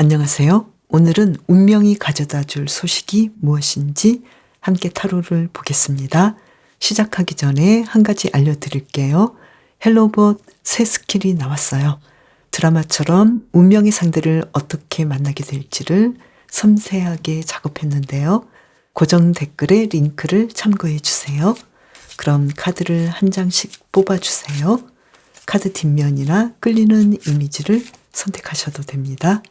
안녕하세요. 오늘은 운명이 가져다 줄 소식이 무엇인지 함께 타로를 보겠습니다. 시작하기 전에 한 가지 알려드릴게요. 헬로봇 새 스킬이 나왔어요. 드라마처럼 운명의 상대를 어떻게 만나게 될지를 섬세하게 작업했는데요. 고정 댓글에 링크를 참고해 주세요. 그럼 카드를 한 장씩 뽑아주세요. 카드 뒷면이나 끌리는 이미지를 선택하셔도 됩니다.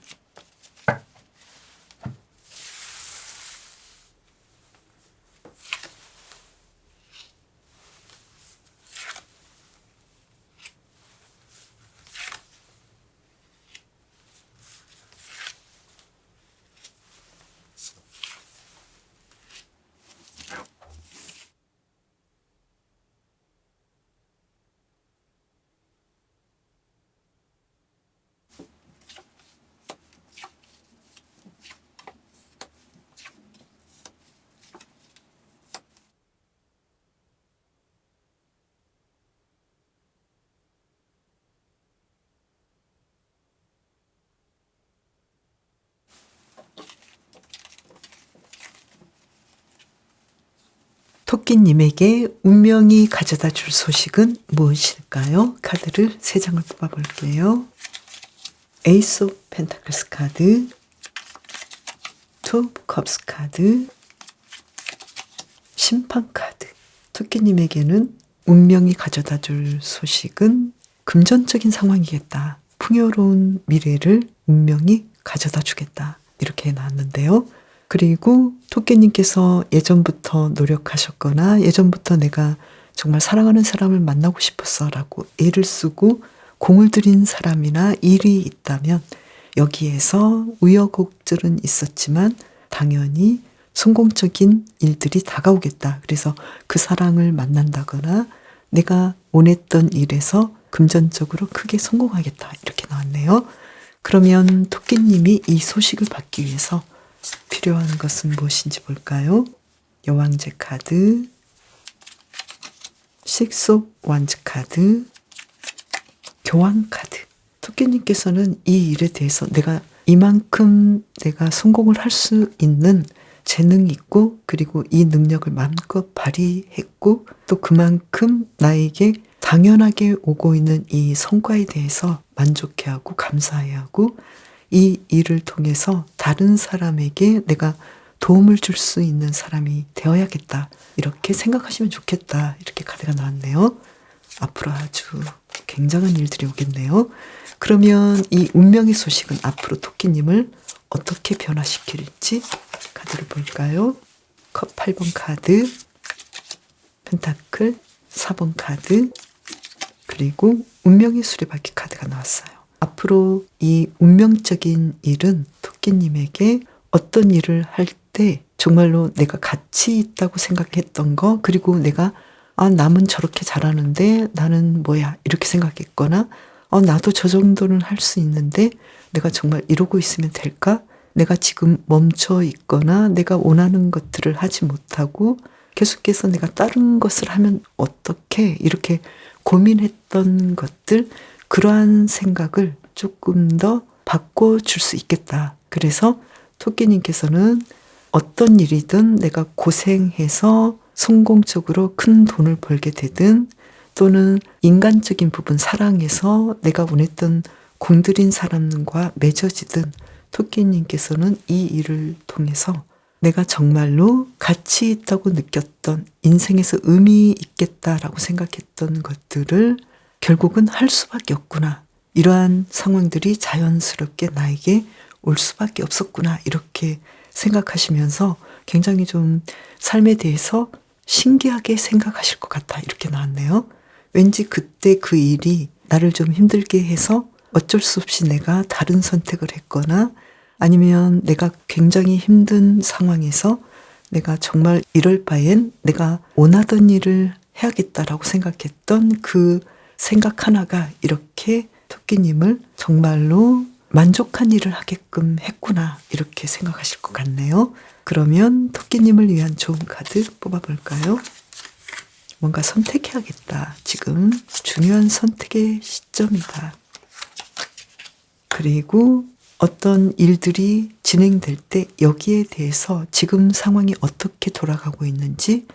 토끼님에게 운명이 가져다 줄 소식은 무엇일까요? 카드를 3장을 뽑아볼게요. 에이스 오브 펜타클스 카드, 투 오브 컵스 카드, 심판 카드. 토끼님에게는 운명이 가져다 줄 소식은 금전적인 상황이겠다. 풍요로운 미래를 운명이 가져다 주겠다. 이렇게 나왔는데요. 그리고 토끼님께서 예전부터 노력하셨거나 예전부터 내가 정말 사랑하는 사람을 만나고 싶었어 라고 애를 쓰고 공을 들인 사람이나 일이 있다면 여기에서 우여곡절은 있었지만 당연히 성공적인 일들이 다가오겠다. 그래서 그 사랑을 만난다거나 내가 원했던 일에서 금전적으로 크게 성공하겠다. 이렇게 나왔네요. 그러면 토끼님이 이 소식을 받기 위해서 필요한 것은 무엇인지 볼까요? 여왕제 카드, 식스 오브 완즈 카드, 교황 카드. 토끼님께서는 이 일에 대해서 내가 이만큼 내가 성공을 할 수 있는 재능이 있고 그리고 이 능력을 마음껏 발휘했고 또 그만큼 나에게 당연하게 오고 있는 이 성과에 대해서 만족해하고 감사해하고 이 일을 통해서 다른 사람에게 내가 도움을 줄 수 있는 사람이 되어야겠다. 이렇게 생각하시면 좋겠다. 이렇게 카드가 나왔네요. 앞으로 아주 굉장한 일들이 오겠네요. 그러면 이 운명의 소식은 앞으로 토끼님을 어떻게 변화시킬지 카드를 볼까요? 컵 8번 카드, 펜타클 4번 카드, 그리고 운명의 수레바퀴 카드가 나왔어요. 앞으로 이 운명적인 일은 토끼님에게 어떤 일을 할 때 정말로 내가 가치 있다고 생각했던 거 그리고 내가 남은 저렇게 잘하는데 나는 뭐야 이렇게 생각했거나 나도 저 정도는 할 수 있는데 내가 정말 이러고 있으면 될까? 내가 지금 멈춰 있거나 내가 원하는 것들을 하지 못하고 계속해서 내가 다른 것을 하면 어떻게 이렇게 고민했던 것들 그러한 생각을 조금 더 바꿔줄 수 있겠다. 그래서 토끼님께서는 어떤 일이든 내가 고생해서 성공적으로 큰 돈을 벌게 되든 또는 인간적인 부분 사랑해서 내가 원했던 공들인 사람과 맺어지든 토끼님께서는 이 일을 통해서 내가 정말로 가치 있다고 느꼈던 인생에서 의미 있겠다라고 생각했던 것들을 결국은 할 수밖에 없구나. 이러한 상황들이 자연스럽게 나에게 올 수밖에 없었구나. 이렇게 생각하시면서 굉장히 좀 삶에 대해서 신기하게 생각하실 것 같아. 이렇게 나왔네요. 왠지 그때 그 일이 나를 좀 힘들게 해서 어쩔 수 없이 내가 다른 선택을 했거나 아니면 내가 굉장히 힘든 상황에서 내가 정말 이럴 바엔 내가 원하던 일을 해야겠다라고 생각했던 그 생각 하나가 이렇게 토끼님을 정말로 만족한 일을 하게끔 했구나 이렇게 생각하실 것 같네요. 그러면 토끼님을 위한 좋은 카드 뽑아볼까요? 뭔가 선택해야겠다. 지금 중요한 선택의 시점이다. 그리고 어떤 일들이 진행될 때 여기에 대해서 지금 상황이 어떻게 돌아가고 있는지,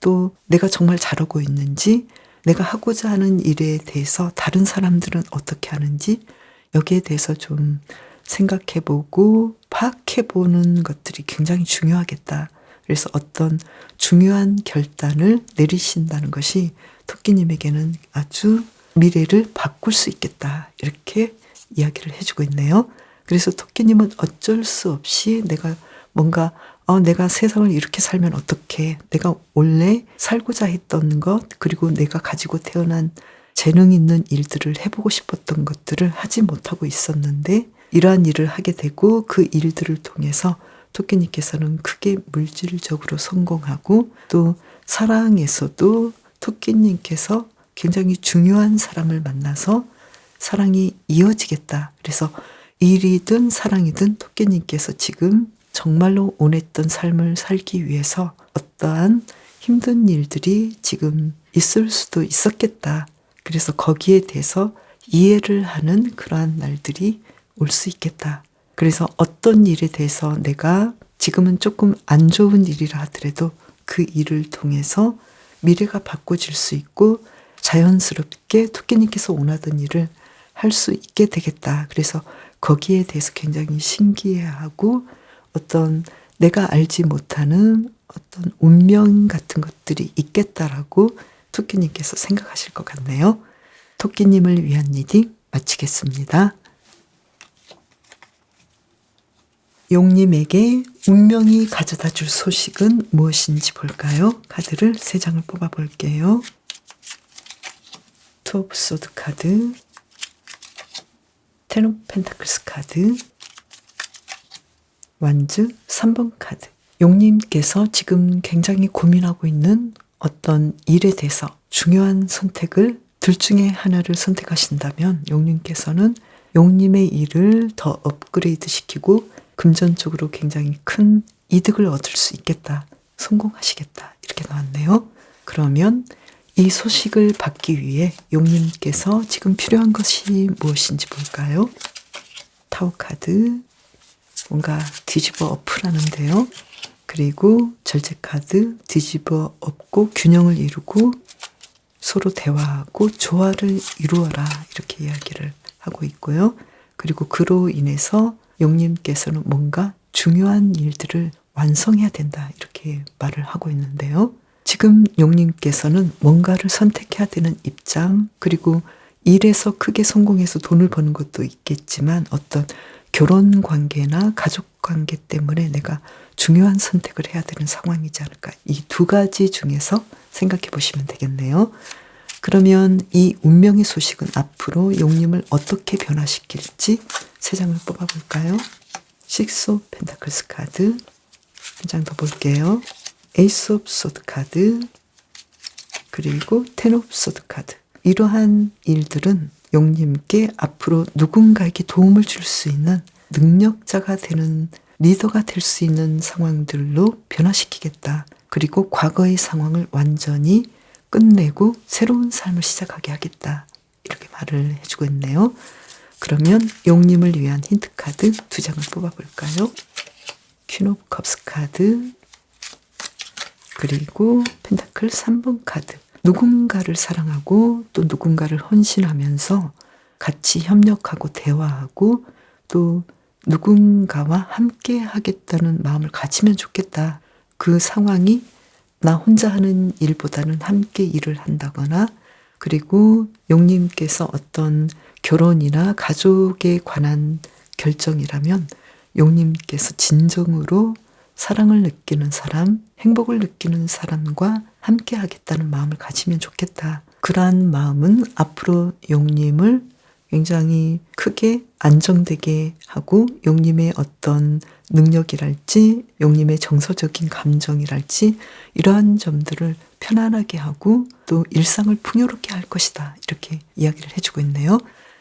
또 내가 정말 잘하고 있는지, 내가 하고자 하는 일에 대해서 다른 사람들은 어떻게 하는지 여기에 대해서 좀 생각해보고 파악해보는 것들이 굉장히 중요하겠다. 그래서 어떤 중요한 결단을 내리신다는 것이 토끼님에게는 아주 미래를 바꿀 수 있겠다. 이렇게 이야기를 해주고 있네요. 그래서 토끼님은 어쩔 수 없이 내가 뭔가 내가 세상을 이렇게 살면 어떡해. 내가 원래 살고자 했던 것, 그리고 내가 가지고 태어난 재능 있는 일들을 해보고 싶었던 것들을 하지 못하고 있었는데 이러한 일을 하게 되고 그 일들을 통해서 토끼님께서는 크게 물질적으로 성공하고 또 사랑에서도 토끼님께서 굉장히 중요한 사람을 만나서 사랑이 이어지겠다. 그래서 일이든 사랑이든 토끼님께서 지금 정말로 원했던 삶을 살기 위해서 어떠한 힘든 일들이 지금 있을 수도 있었겠다. 그래서 거기에 대해서 이해를 하는 그러한 날들이 올 수 있겠다. 그래서 어떤 일에 대해서 내가 지금은 조금 안 좋은 일이라 하더라도 그 일을 통해서 미래가 바꿔질 수 있고 자연스럽게 토끼님께서 원하던 일을 할 수 있게 되겠다. 그래서 거기에 대해서 굉장히 신기해하고 어떤 내가 알지 못하는 어떤 운명 같은 것들이 있겠다라고 토끼님께서 생각하실 것 같네요. 토끼님을 위한 리딩 마치겠습니다. 용님에게 운명이 가져다 줄 소식은 무엇인지 볼까요? 카드를 3장을 뽑아 볼게요. 투 오브 소드 카드, 텐 오브 펜타클스 카드, 완즈 3번 카드. 용님께서 지금 굉장히 고민하고 있는 어떤 일에 대해서 중요한 선택을 둘 중에 하나를 선택하신다면 용님께서는 용님의 일을 더 업그레이드 시키고 금전적으로 굉장히 큰 이득을 얻을 수 있겠다. 성공하시겠다. 이렇게 나왔네요. 그러면 이 소식을 받기 위해 용님께서 지금 필요한 것이 무엇인지 볼까요? 타워 카드, 뭔가 뒤집어 엎으라는데요. 그리고 절제 카드, 뒤집어 엎고 균형을 이루고 서로 대화하고 조화를 이루어라. 이렇게 이야기를 하고 있고요. 그리고 그로 인해서 용님께서는 뭔가 중요한 일들을 완성해야 된다. 이렇게 말을 하고 있는데요. 지금 용님께서는 뭔가를 선택해야 되는 입장, 그리고 일에서 크게 성공해서 돈을 버는 것도 있겠지만 어떤 결혼 관계나 가족 관계 때문에 내가 중요한 선택을 해야 되는 상황이지 않을까. 이 두 가지 중에서 생각해 보시면 되겠네요. 그러면 이 운명의 소식은 앞으로 용님을 어떻게 변화시킬지 3장을 뽑아볼까요? 식스 오브 펜타클스 카드, 한 장 더 볼게요. 에이스 오브 소드 카드, 그리고 텐 오브 소드 카드. 이러한 일들은 용님께 앞으로 누군가에게 도움을 줄 수 있는 능력자가 되는, 리더가 될 수 있는 상황들로 변화시키겠다. 그리고 과거의 상황을 완전히 끝내고 새로운 삶을 시작하게 하겠다. 이렇게 말을 해주고 있네요. 그러면 용님을 위한 힌트 카드 2장을 뽑아볼까요? 퀸 오브 컵스 카드, 그리고 펜타클 3번 카드. 누군가를 사랑하고 또 누군가를 헌신하면서 같이 협력하고 대화하고 또 누군가와 함께 하겠다는 마음을 가지면 좋겠다. 그 상황이 나 혼자 하는 일보다는 함께 일을 한다거나, 그리고 용님께서 어떤 결혼이나 가족에 관한 결정이라면 용님께서 진정으로 사랑을 느끼는 사람, 행복을 느끼는 사람과 함께 하겠다는 마음을 가지면 좋겠다. 그러한 마음은 앞으로 용님을 굉장히 크게 안정되게 하고 용님의 어떤 능력이랄지 용님의 정서적인 감정이랄지 이러한 점들을 편안하게 하고 또 일상을 풍요롭게 할 것이다. 이렇게 이야기를 해주고 있네요.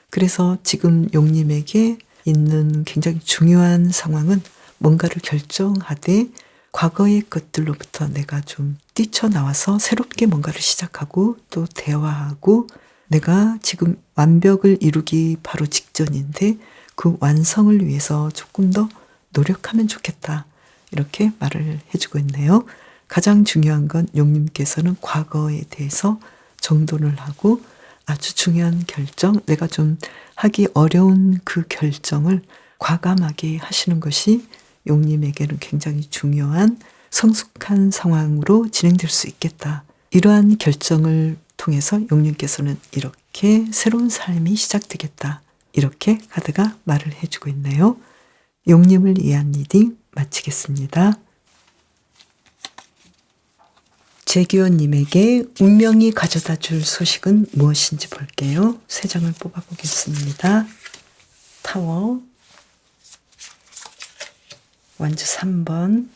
그래서 지금 용님에게 있는 굉장히 중요한 상황은 뭔가를 결정하되 과거의 것들로부터 내가 좀 뛰쳐나와서 새롭게 뭔가를 시작하고 또 대화하고 내가 지금 완벽을 이루기 바로 직전인데 그 완성을 위해서 조금 더 노력하면 좋겠다. 이렇게 말을 해주고 있네요. 가장 중요한 건 용님께서는 과거에 대해서 정돈을 하고 아주 중요한 결정, 내가 좀 하기 어려운 그 결정을 과감하게 하시는 것이 용님에게는 굉장히 중요한 성숙한 상황으로 진행될 수 있겠다. 이러한 결정을 통해서 용님께서는 이렇게 새로운 삶이 시작되겠다. 이렇게 카드가 말을 해주고 있네요. 용님을 위한 리딩 마치겠습니다. 재규어님에게 운명이 가져다 줄 소식은 무엇인지 볼게요. 3장을 뽑아보겠습니다. 타워, 완주 3번,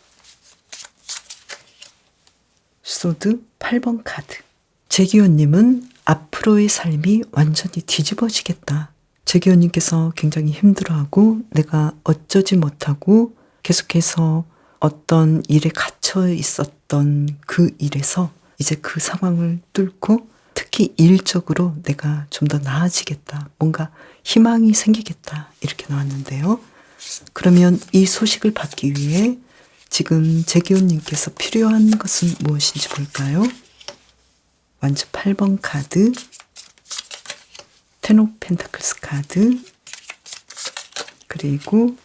소드 8번 카드. 재규어님은 앞으로의 삶이 완전히 뒤집어지겠다. 재규어님께서 굉장히 힘들어하고 내가 어쩌지 못하고 계속해서 어떤 일에 갇혀 있었던 그 일에서 이제 그 상황을 뚫고 특히 일적으로 내가 좀 더 나아지겠다. 뭔가 희망이 생기겠다. 이렇게 나왔는데요. 그러면 이 소식을 받기 위해 지금 재규어님께서 필요한 것은 무엇인지 볼까요? 완주 8번 카드, 텐 오브 펜타클스 카드, 그리고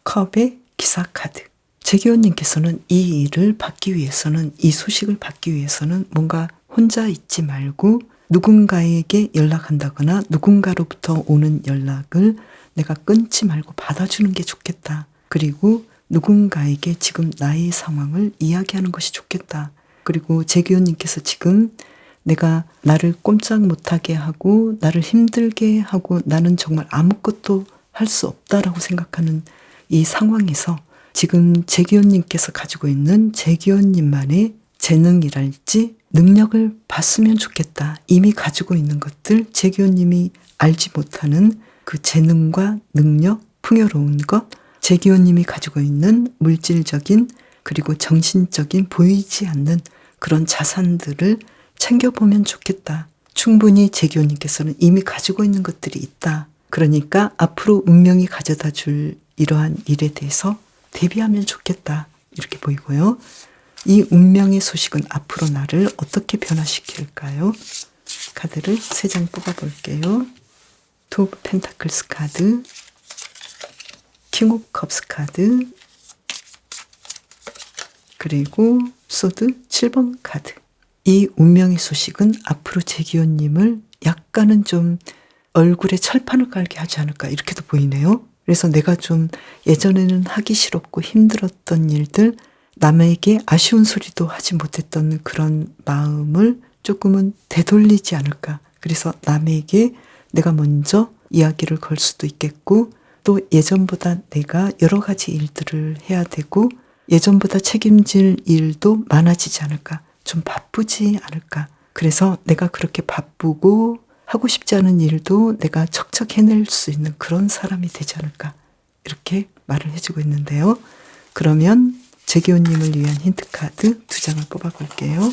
컵의 기사 카드. 재규어님께서는 이 일을 받기 위해서는, 이 소식을 받기 위해서는 뭔가 혼자 있지 말고 누군가에게 연락한다거나 누군가로부터 오는 연락을 내가 끊지 말고 받아주는 게 좋겠다. 그리고 누군가에게 지금 나의 상황을 이야기하는 것이 좋겠다. 그리고 재규어님께서 지금 내가 나를 꼼짝 못하게 하고 나를 힘들게 하고 나는 정말 아무것도 할 수 없다라고 생각하는 이 상황에서 지금 재규어님께서 가지고 있는 재규어님만의 재능이랄지 능력을 봤으면 좋겠다. 이미 가지고 있는 것들, 재규어님이 알지 못하는 그 재능과 능력, 풍요로운 것, 재규어님이 가지고 있는 물질적인 그리고 정신적인 보이지 않는 그런 자산들을 챙겨보면 좋겠다. 충분히 재규어님께서는 이미 가지고 있는 것들이 있다. 그러니까 앞으로 운명이 가져다 줄 이러한 일에 대해서 대비하면 좋겠다. 이렇게 보이고요. 이 운명의 소식은 앞으로 나를 어떻게 변화시킬까요? 카드를 3장 뽑아볼게요. 투 오브 펜타클스 카드, 킹 오브 컵스 카드, 그리고 소드 7번 카드. 이 운명의 소식은 앞으로 재규어님을 약간은 좀 얼굴에 철판을 깔게 하지 않을까 이렇게도 보이네요. 그래서 내가 좀 예전에는 하기 싫었고 힘들었던 일들, 남에게 아쉬운 소리도 하지 못했던 그런 마음을 조금은 되돌리지 않을까. 그래서 남에게 내가 먼저 이야기를 걸 수도 있겠고 또 예전보다 내가 여러 가지 일들을 해야 되고 예전보다 책임질 일도 많아지지 않을까. 좀 바쁘지 않을까. 그래서 내가 그렇게 바쁘고 하고 싶지 않은 일도 내가 척척 해낼 수 있는 그런 사람이 되지 않을까. 이렇게 말을 해주고 있는데요. 그러면 재규어님을 위한 힌트 카드 2장을 뽑아볼게요.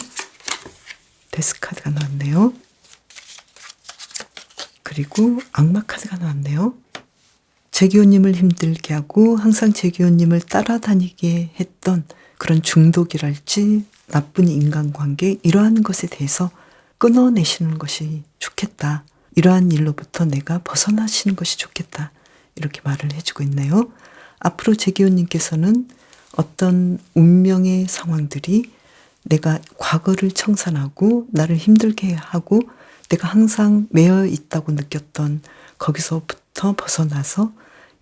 데스 카드가 나왔네요. 그리고 악마 카드가 나왔네요. 재규어님을 힘들게 하고 항상 재규어님을 따라다니게 했던 그런 중독이랄지 나쁜 인간관계 이러한 것에 대해서 끊어내시는 것이 좋겠다. 이러한 일로부터 내가 벗어나시는 것이 좋겠다. 이렇게 말을 해주고 있네요. 앞으로 재규어님께서는 어떤 운명의 상황들이 내가 과거를 청산하고 나를 힘들게 하고 내가 항상 매여 있다고 느꼈던 거기서부터 벗어나서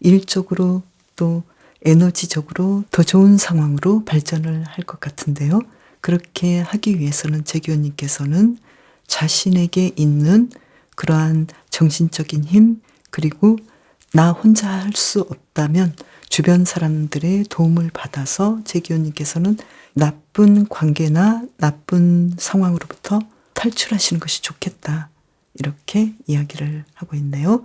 일적으로 또 에너지적으로 더 좋은 상황으로 발전을 할 것 같은데요. 그렇게 하기 위해서는 재규어님께서는 자신에게 있는 그러한 정신적인 힘 그리고 나 혼자 할 수 없다면 주변 사람들의 도움을 받아서 재규어님께서는 나쁜 관계나 나쁜 상황으로부터 탈출하시는 것이 좋겠다. 이렇게 이야기를 하고 있네요.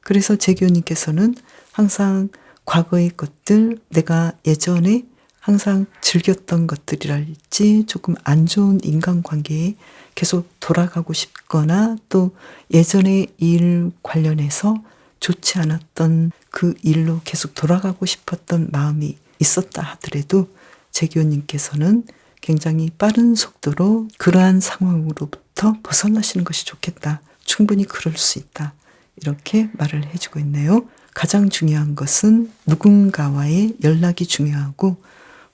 그래서 재규어님께서는 항상 과거의 것들, 내가 예전에 항상 즐겼던 것들이랄지 조금 안 좋은 인간관계에 계속 돌아가고 싶거나 또 예전의 일 관련해서 좋지 않았던 그 일로 계속 돌아가고 싶었던 마음이 있었다 하더라도 재기호님께서는 굉장히 빠른 속도로 그러한 상황으로부터 벗어나시는 것이 좋겠다. 충분히 그럴 수 있다. 이렇게 말을 해주고 있네요. 가장 중요한 것은 누군가와의 연락이 중요하고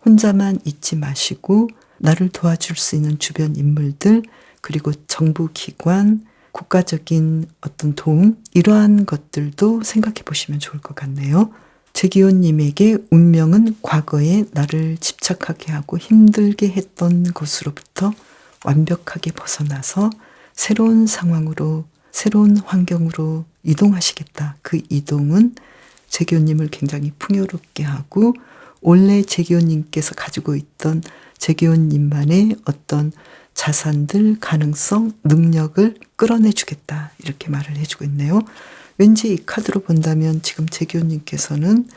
혼자만 있지 마시고 나를 도와줄 수 있는 주변 인물들 그리고 정부 기관, 국가적인 어떤 도움 이러한 것들도 생각해 보시면 좋을 것 같네요. 재기호님에게 운명은 과거에 나를 집착하게 하고 힘들게 했던 것으로부터 완벽하게 벗어나서 새로운 상황으로 새로운 환경으로 이동하시겠다. 그 이동은 재기호님을 굉장히 풍요롭게 하고 원래 재기호님께서 가지고 있던 재기호님만의 어떤 자산들, 가능성, 능력을 끌어내주겠다. 이렇게 말을 해주고 있네요. 왠지 이 카드로 본다면 지금 재기호님께서는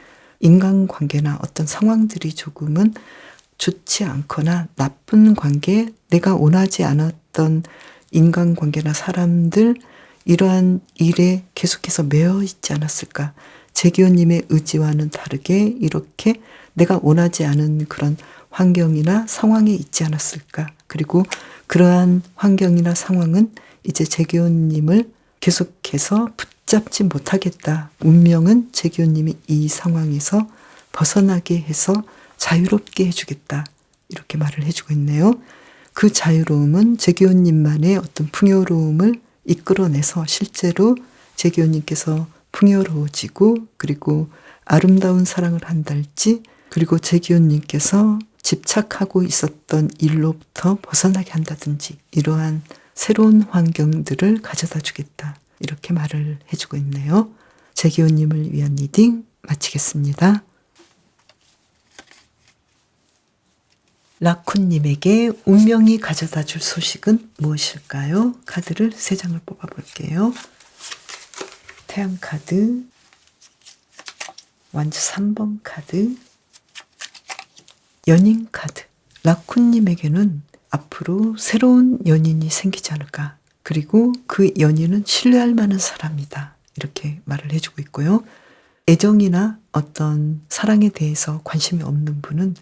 인간관계나 어떤 상황들이 조금은 좋지 않거나 나쁜 관계, 내가 원하지 않았던 인간관계나 사람들, 이러한 일에 계속해서 매여 있지 않았을까. 재기호님의 의지와는 다르게 이렇게 내가 원하지 않은 그런 환경이나 상황에 있지 않았을까. 그리고 그러한 환경이나 상황은 이제 재기호님을 계속해서 붙잡지 못하겠다. 운명은 재기호님이 이 상황에서 벗어나게 해서 자유롭게 해주겠다. 이렇게 말을 해주고 있네요. 그 자유로움은 재기호님만의 어떤 풍요로움을 이끌어내서 실제로 재기호님께서 풍요로워지고 그리고 아름다운 사랑을 한달지 그리고 재기호님께서 집착하고 있었던 일로부터 벗어나게 한다든지 이러한 새로운 환경들을 가져다 주겠다. 이렇게 말을 해주고 있네요. 재기호님을 위한 리딩 마치겠습니다. 라쿤님에게 운명이 가져다 줄 소식은 무엇일까요? 카드를 3장을 뽑아볼게요. 태양카드, 완주 3번 카드, 연인카드. 라쿤님에게는 앞으로 새로운 연인이 생기지 않을까. 그리고 그 연인은 신뢰할 만한 사람이다. 이렇게 말을 해주고 있고요. 애정이나 어떤 사랑에 대해서 관심이 없는 분은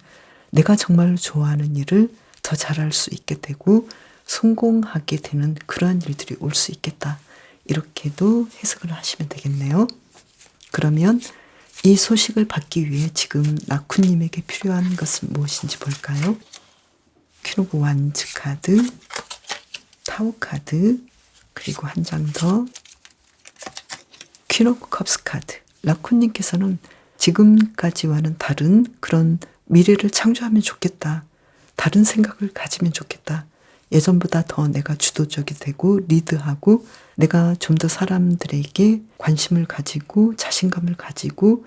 내가 정말 좋아하는 일을 더 잘할 수 있게 되고 성공하게 되는 그러한 일들이 올 수 있겠다. 이렇게도 해석을 하시면 되겠네요. 그러면 이 소식을 받기 위해 지금 라쿤님에게 필요한 것은 무엇인지 볼까요? 퀸 오브 완즈 카드, 타워 카드, 그리고 한 장 더, 퀸 오브 컵스 카드. 라쿤님께서는 지금까지와는 다른 그런 미래를 창조하면 좋겠다. 다른 생각을 가지면 좋겠다. 예전보다 더 내가 주도적이 되고 리드하고 내가 좀 더 사람들에게 관심을 가지고 자신감을 가지고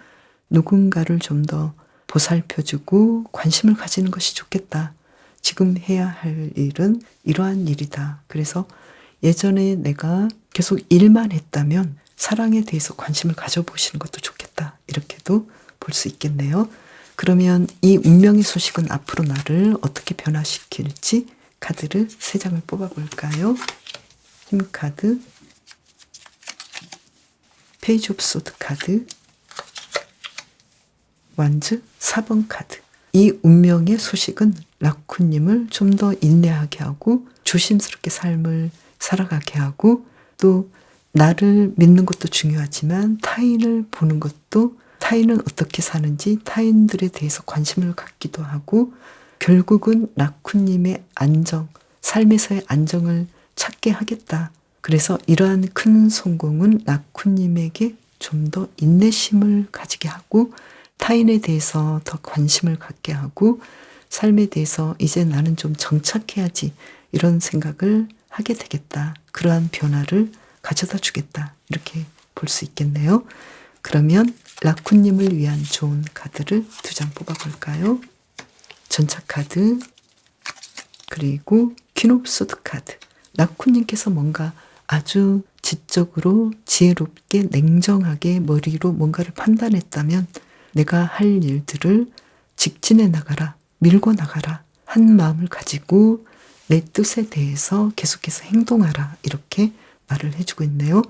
누군가를 좀 더 보살펴주고 관심을 가지는 것이 좋겠다. 지금 해야 할 일은 이러한 일이다. 그래서 예전에 내가 계속 일만 했다면 사랑에 대해서 관심을 가져보시는 것도 좋겠다. 이렇게도 볼 수 있겠네요. 그러면 이 운명의 소식은 앞으로 나를 어떻게 변화시킬지 카드를 3장을 뽑아볼까요? 힘카드, 페이지 오브 소드 카드, 완즈 4번 카드. 이 운명의 소식은 라쿤님을 좀 더 인내하게 하고 조심스럽게 삶을 살아가게 하고 또 나를 믿는 것도 중요하지만 타인을 보는 것도 타인은 어떻게 사는지 타인들에 대해서 관심을 갖기도 하고 결국은 라쿤님의 안정, 삶에서의 안정을 찾게 하겠다. 그래서 이러한 큰 성공은 라쿤님에게 좀 더 인내심을 가지게 하고 타인에 대해서 더 관심을 갖게 하고 삶에 대해서 이제 나는 좀 정착해야지 이런 생각을 하게 되겠다. 그러한 변화를 가져다 주겠다. 이렇게 볼 수 있겠네요. 그러면 라쿤님을 위한 좋은 카드를 2장 뽑아볼까요? 전차 카드 그리고 퀸 오브 소드 카드. 라쿤님께서 뭔가 아주 지적으로 지혜롭게 냉정하게 머리로 뭔가를 판단했다면 내가 할 일들을 직진해 나가라, 밀고 나가라, 한 마음을 가지고 내 뜻에 대해서 계속해서 행동하라 이렇게 말을 해주고 있네요.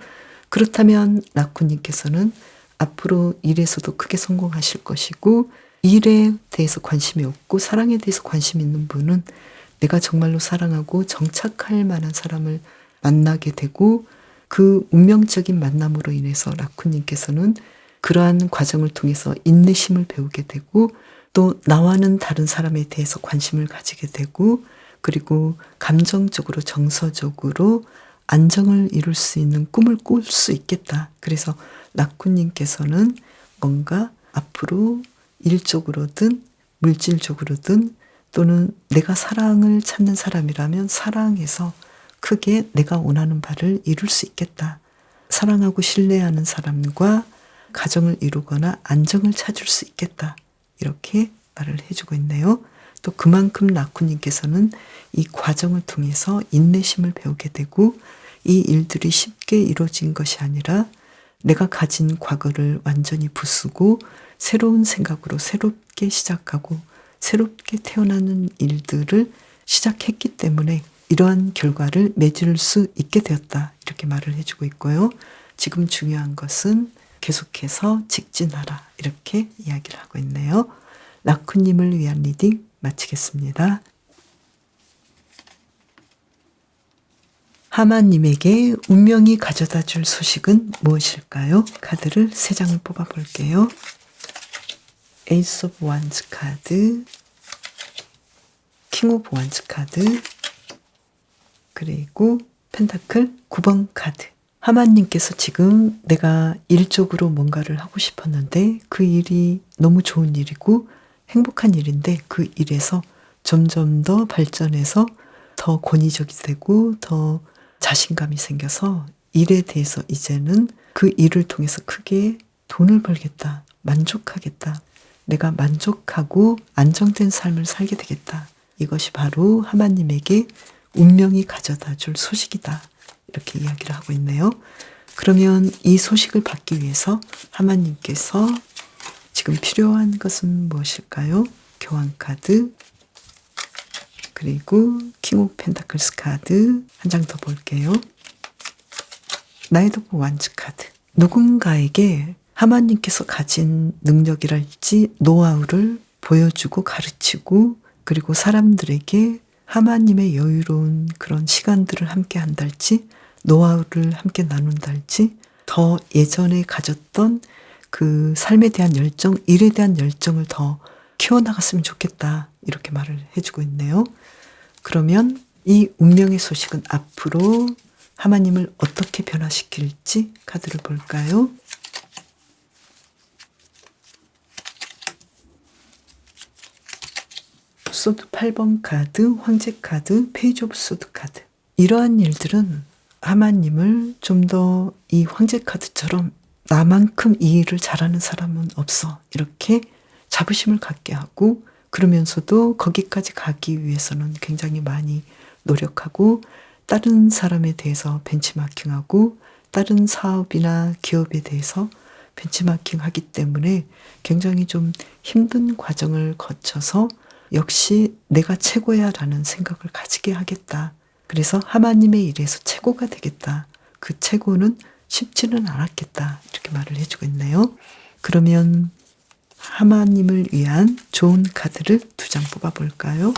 그렇다면 라쿤님께서는 앞으로 일에서도 크게 성공하실 것이고, 일에 대해서 관심이 없고 사랑에 대해서 관심이 있는 분은 내가 정말로 사랑하고 정착할 만한 사람을 만나게 되고, 그 운명적인 만남으로 인해서 라쿤님께서는 그러한 과정을 통해서 인내심을 배우게 되고, 또 나와는 다른 사람에 대해서 관심을 가지게 되고, 그리고 감정적으로 정서적으로 안정을 이룰 수 있는 꿈을 꿀 수 있겠다. 그래서 라쿤님께서는 뭔가 앞으로 일적으로든 물질적으로든, 또는 내가 사랑을 찾는 사람이라면 사랑에서 크게 내가 원하는 바를 이룰 수 있겠다. 사랑하고 신뢰하는 사람과 가정을 이루거나 안정을 찾을 수 있겠다. 이렇게 말을 해주고 있네요. 또 그만큼 라쿤님께서는 이 과정을 통해서 인내심을 배우게 되고, 이 일들이 쉽게 이루어진 것이 아니라 내가 가진 과거를 완전히 부수고 새로운 생각으로 새롭게 시작하고 새롭게 태어나는 일들을 시작했기 때문에 이러한 결과를 맺을 수 있게 되었다. 이렇게 말을 해주고 있고요. 지금 중요한 것은 계속해서 직진하라. 이렇게 이야기를 하고 있네요. 라쿤님을 위한 리딩 마치겠습니다. 하마님에게 운명이 가져다 줄 소식은 무엇일까요? 카드를 3장을 뽑아 볼게요. 에이스 오브 완즈 카드, 킹 오브 완즈 카드, 그리고 펜타클 9번 카드. 하마님께서 지금 내가 일적으로 뭔가를 하고 싶었는데 그 일이 너무 좋은 일이고 행복한 일인데, 그 일에서 점점 더 발전해서 더 권위적이 되고 더 자신감이 생겨서 일에 대해서 이제는 그 일을 통해서 크게 돈을 벌겠다. 만족하겠다. 내가 만족하고 안정된 삶을 살게 되겠다. 이것이 바로 하마님에게 운명이 가져다 줄 소식이다. 이렇게 이야기를 하고 있네요. 그러면 이 소식을 받기 위해서 하마님께서 지금 필요한 것은 무엇일까요? 교환 카드, 그리고 킹 오브 펜타클스 카드 한 장 더 볼게요. 나이트 오브 완즈 카드. 누군가에게 하마님께서 가진 능력이랄지 노하우를 보여주고 가르치고, 그리고 사람들에게 하마님의 여유로운 그런 시간들을 함께 한달지, 노하우를 함께 나눈달지, 더 예전에 가졌던 그 삶에 대한 열정, 일에 대한 열정을 더 키워나갔으면 좋겠다. 이렇게 말을 해주고 있네요. 그러면 이 운명의 소식은 앞으로 하마님을 어떻게 변화시킬지 카드를 볼까요? 소드 8번 카드, 황제 카드, 페이지 오브 소드 카드. 이러한 일들은 하마님을 좀 더 이 황제 카드처럼 나만큼 이 일을 잘하는 사람은 없어. 이렇게 자부심을 갖게 하고, 그러면서도 거기까지 가기 위해서는 굉장히 많이 노력하고 다른 사람에 대해서 벤치마킹하고 다른 사업이나 기업에 대해서 벤치마킹하기 때문에 굉장히 좀 힘든 과정을 거쳐서 역시 내가 최고야 라는 생각을 가지게 하겠다. 그래서 하마님의 일에서 최고가 되겠다. 그 최고는 쉽지는 않았겠다. 이렇게 말을 해주고 있네요. 그러면 하마님을 위한 좋은 카드를 2장 뽑아볼까요?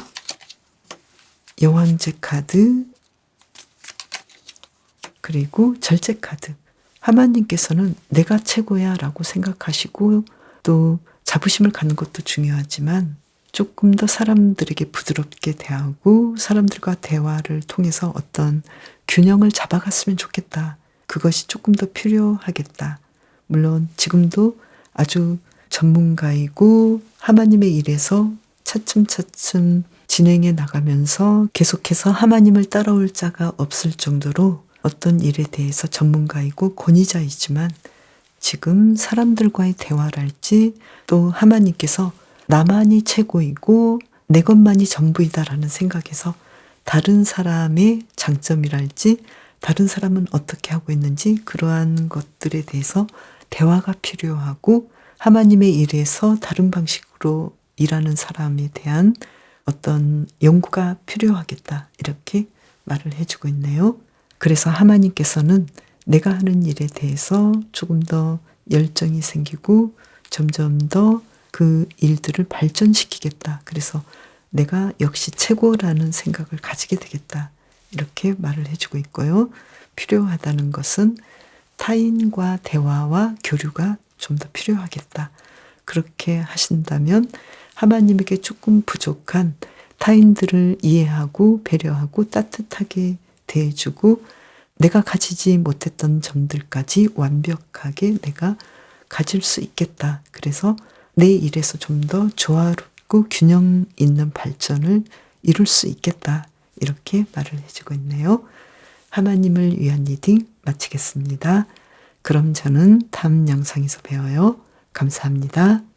여왕제 카드, 그리고 절제 카드. 하마님께서는 내가 최고야 라고 생각하시고 또 자부심을 갖는 것도 중요하지만 조금 더 사람들에게 부드럽게 대하고 사람들과 대화를 통해서 어떤 균형을 잡아갔으면 좋겠다. 그것이 조금 더 필요하겠다. 물론 지금도 아주 전문가이고 하마님의 일에서 차츰차츰 진행해 나가면서 계속해서 하마님을 따라올 자가 없을 정도로 어떤 일에 대해서 전문가이고 권위자이지만, 지금 사람들과의 대화랄지 또 하마님께서 나만이 최고이고 내 것만이 전부이다라는 생각에서 다른 사람의 장점이랄지 다른 사람은 어떻게 하고 있는지 그러한 것들에 대해서 대화가 필요하고, 하마님의 일에서 다른 방식으로 일하는 사람에 대한 어떤 연구가 필요하겠다. 이렇게 말을 해주고 있네요. 그래서 하마님께서는 내가 하는 일에 대해서 조금 더 열정이 생기고 점점 더 그 일들을 발전시키겠다. 그래서 내가 역시 최고라는 생각을 가지게 되겠다. 이렇게 말을 해주고 있고요. 필요하다는 것은 타인과 대화와 교류가 좀 더 필요하겠다. 그렇게 하신다면 하나님에게 조금 부족한 타인들을 이해하고 배려하고 따뜻하게 대해주고 내가 가지지 못했던 점들까지 완벽하게 내가 가질 수 있겠다. 그래서 내 일에서 좀 더 조화롭고 균형 있는 발전을 이룰 수 있겠다. 이렇게 말을 해주고 있네요. 하나님을 위한 리딩 마치겠습니다. 그럼 저는 다음 영상에서 봬요. 감사합니다.